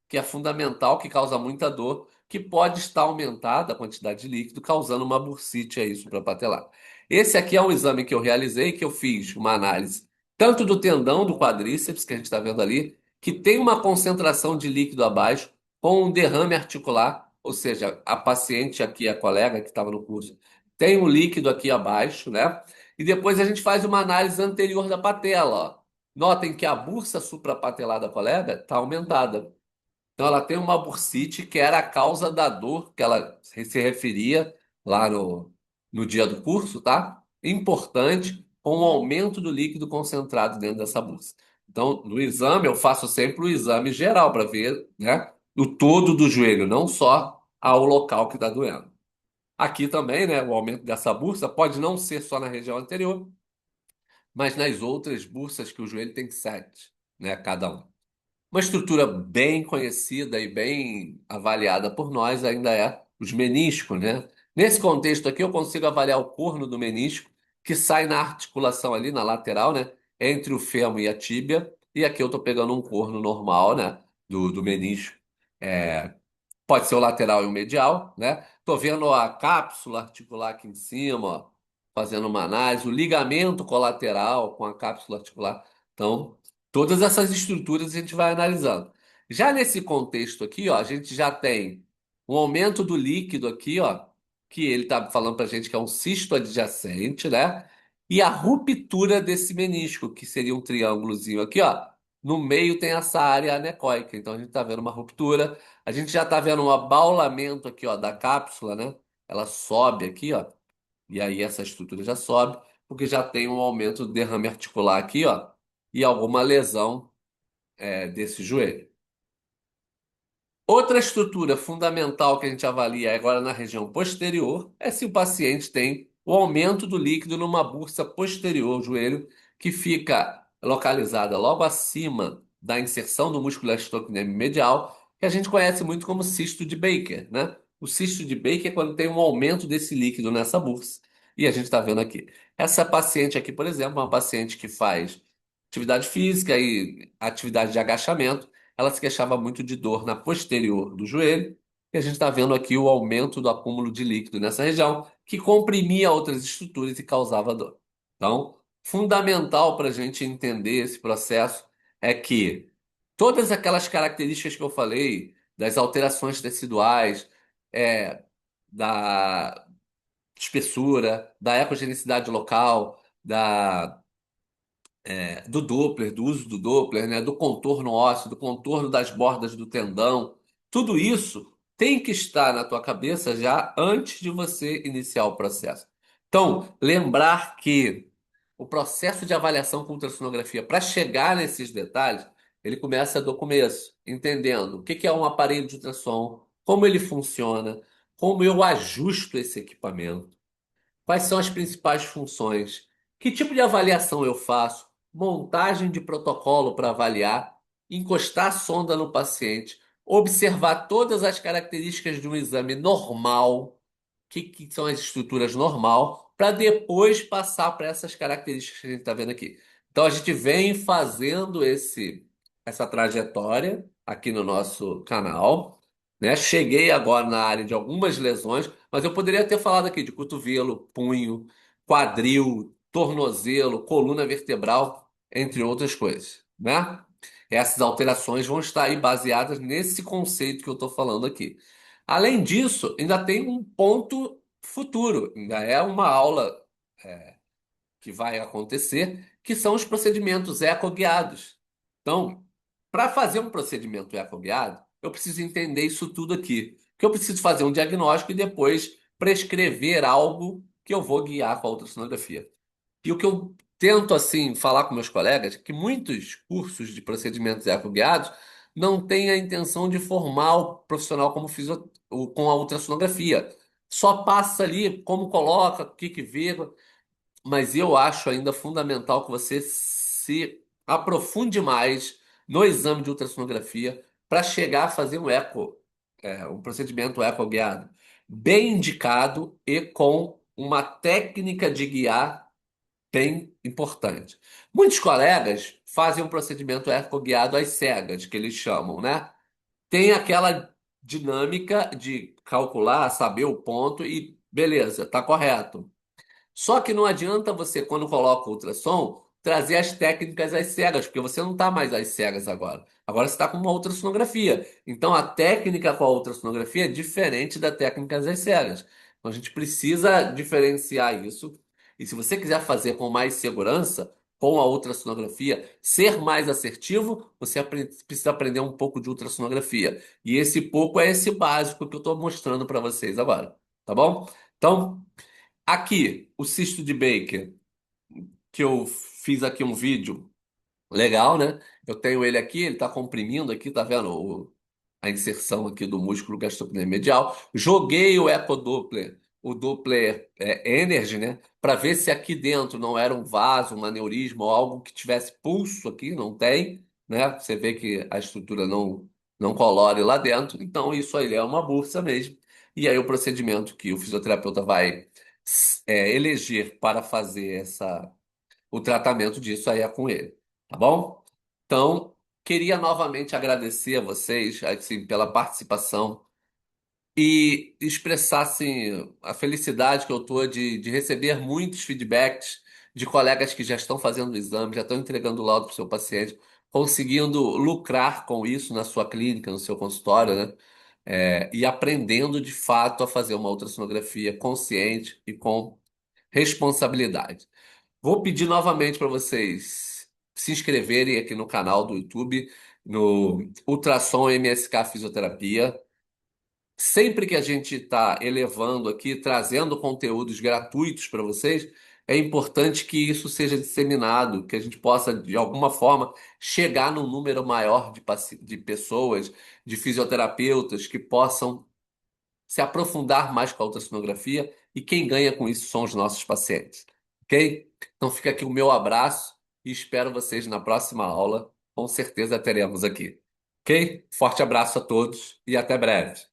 que é fundamental, que causa muita dor, que pode estar aumentada a quantidade de líquido, causando uma bursite aí suprapatelar. Esse aqui é um exame que eu realizei, que eu fiz uma análise tanto do tendão do quadríceps, que a gente está vendo ali, que tem uma concentração de líquido abaixo, com um derrame articular, ou seja, a paciente aqui, a colega que estava no curso, tem um líquido aqui abaixo, né? E depois a gente faz uma análise anterior da patela, ó. Notem que a bursa suprapatelar da colega está aumentada. Então, ela tem uma bursite que era a causa da dor que ela se referia lá no dia do curso, tá? Importante, com o aumento do líquido concentrado dentro dessa bursa. Então, no exame, eu faço sempre o exame geral para ver, né, o todo do joelho, não só ao local que está doendo. Aqui também, né, o aumento dessa bursa pode não ser só na região anterior, mas nas outras bursas que o joelho tem sete, né, cada um. Uma estrutura bem conhecida e bem avaliada por nós ainda é os meniscos, né? Nesse contexto aqui, eu consigo avaliar o corno do menisco, que sai na articulação ali, na lateral, né? Entre o fêmur e a tíbia. E aqui eu estou pegando um corno normal, né? Do menisco. É, pode ser o lateral e o medial, né? Tô vendo a cápsula articular aqui em cima, ó, fazendo uma análise, o ligamento colateral com a cápsula articular. Então, todas essas estruturas a gente vai analisando. Já nesse contexto aqui, ó, a gente já tem um aumento do líquido aqui, ó, que ele tá falando pra gente que é um cisto adjacente, né? E a ruptura desse menisco, que seria um triângulozinho aqui, ó. No meio tem essa área anecoica. Então a gente tá vendo uma ruptura. A gente já está vendo um abaulamento aqui, ó, da cápsula, né? Ela sobe aqui, ó, e aí essa estrutura já sobe, porque já tem um aumento do derrame articular aqui, ó, e alguma lesão desse joelho. Outra estrutura fundamental que a gente avalia agora na região posterior é se o paciente tem o aumento do líquido numa bursa posterior ao joelho, que fica localizada logo acima da inserção do músculo estocnêmio medial, que a gente conhece muito como cisto de Baker, né? O cisto de Baker é quando tem um aumento desse líquido nessa bursa. E a gente está vendo aqui. Essa paciente aqui, por exemplo, é uma paciente que faz atividade física e atividade de agachamento. Ela se queixava muito de dor na posterior do joelho, e a gente está vendo aqui o aumento do acúmulo de líquido nessa região, que comprimia outras estruturas e causava dor. Então, fundamental para a gente entender esse processo é que todas aquelas características que eu falei, das alterações teciduais, é, da espessura, da ecogenicidade local, do Doppler, do uso do Doppler, né, do contorno ósseo, do contorno das bordas do tendão, tudo isso tem que estar na tua cabeça já antes de você iniciar o processo. Então, lembrar que o processo de avaliação com ultrassonografia, para chegar nesses detalhes, ele começa do começo, entendendo o que que é um aparelho de ultrassom, como ele funciona, como eu ajusto esse equipamento. Quais são as principais funções? Que tipo de avaliação eu faço? Montagem de protocolo para avaliar, encostar a sonda no paciente, observar todas as características de um exame normal, que são as estruturas normal, para depois passar para essas características que a gente está vendo aqui. Então a gente vem fazendo essa trajetória aqui no nosso canal, né? Cheguei agora na área de algumas lesões, mas eu poderia ter falado aqui de cotovelo, punho, quadril, tornozelo, coluna vertebral, entre outras coisas, né? Essas alterações vão estar aí baseadas nesse conceito que eu estou falando aqui. Além disso, ainda tem um ponto futuro, ainda é uma aula que vai acontecer, que são os procedimentos ecoguiados. Então, para fazer um procedimento ecoguiado, eu preciso entender isso tudo aqui. Que eu preciso fazer um diagnóstico e depois prescrever algo que eu vou guiar com a ultrassonografia. E o que eu tento, assim, falar com meus colegas, é que muitos cursos de procedimentos ecoguiados não têm a intenção de formar o profissional como com a ultrassonografia. Só passa ali como coloca, o que que vê, mas eu acho ainda fundamental que você se aprofunde mais no exame de ultrassonografia para chegar a fazer um procedimento eco guiado bem indicado e com uma técnica de guiar bem importante. Muitos colegas fazem um procedimento ecoguiado às cegas, que eles chamam, né? Tem aquela dinâmica de calcular, saber o ponto e beleza, tá correto. Só que não adianta você, quando coloca o ultrassom, trazer as técnicas às cegas, porque você não está mais às cegas agora. Agora você está com uma ultrassonografia. Então a técnica com a ultrassonografia é diferente da técnica às cegas. Então a gente precisa diferenciar isso. E se você quiser fazer com mais segurança, com a ultrassonografia, ser mais assertivo, você precisa aprender um pouco de ultrassonografia. E esse pouco é esse básico que eu estou mostrando para vocês agora. Tá bom? Então. Aqui, o cisto de Baker, que eu fiz aqui um vídeo legal, né? Eu tenho ele aqui, ele tá comprimindo aqui, tá vendo? A inserção aqui do músculo gastrocnêmio medial. Joguei o ecodoppler, o Doppler Energy, né? Para ver se aqui dentro não era um vaso, um aneurisma ou algo que tivesse pulso aqui, não tem, né? Você vê que a estrutura não colore lá dentro, então isso aí é uma bursa mesmo. E aí o procedimento que o fisioterapeuta vai eleger para fazer o tratamento disso aí é com ele, tá bom? Então, queria novamente agradecer a vocês, assim, pela participação e expressar, assim, a felicidade que eu tô de receber muitos feedbacks de colegas que já estão fazendo o exame, já estão entregando o laudo para o seu paciente, conseguindo lucrar com isso na sua clínica, no seu consultório, né? E aprendendo de fato a fazer uma ultrassonografia consciente e com responsabilidade. Vou pedir novamente para vocês se inscreverem aqui no canal do YouTube, no Ultrassom MSK Fisioterapia. Sempre que a gente está elevando aqui, trazendo conteúdos gratuitos para vocês, é importante que isso seja disseminado, que a gente possa, de alguma forma, chegar num número maior de pessoas, de fisioterapeutas que possam se aprofundar mais com a ultrassonografia e quem ganha com isso são os nossos pacientes. Ok? Então fica aqui o meu abraço e espero vocês na próxima aula. Com certeza teremos aqui. Ok? Forte abraço a todos e até breve.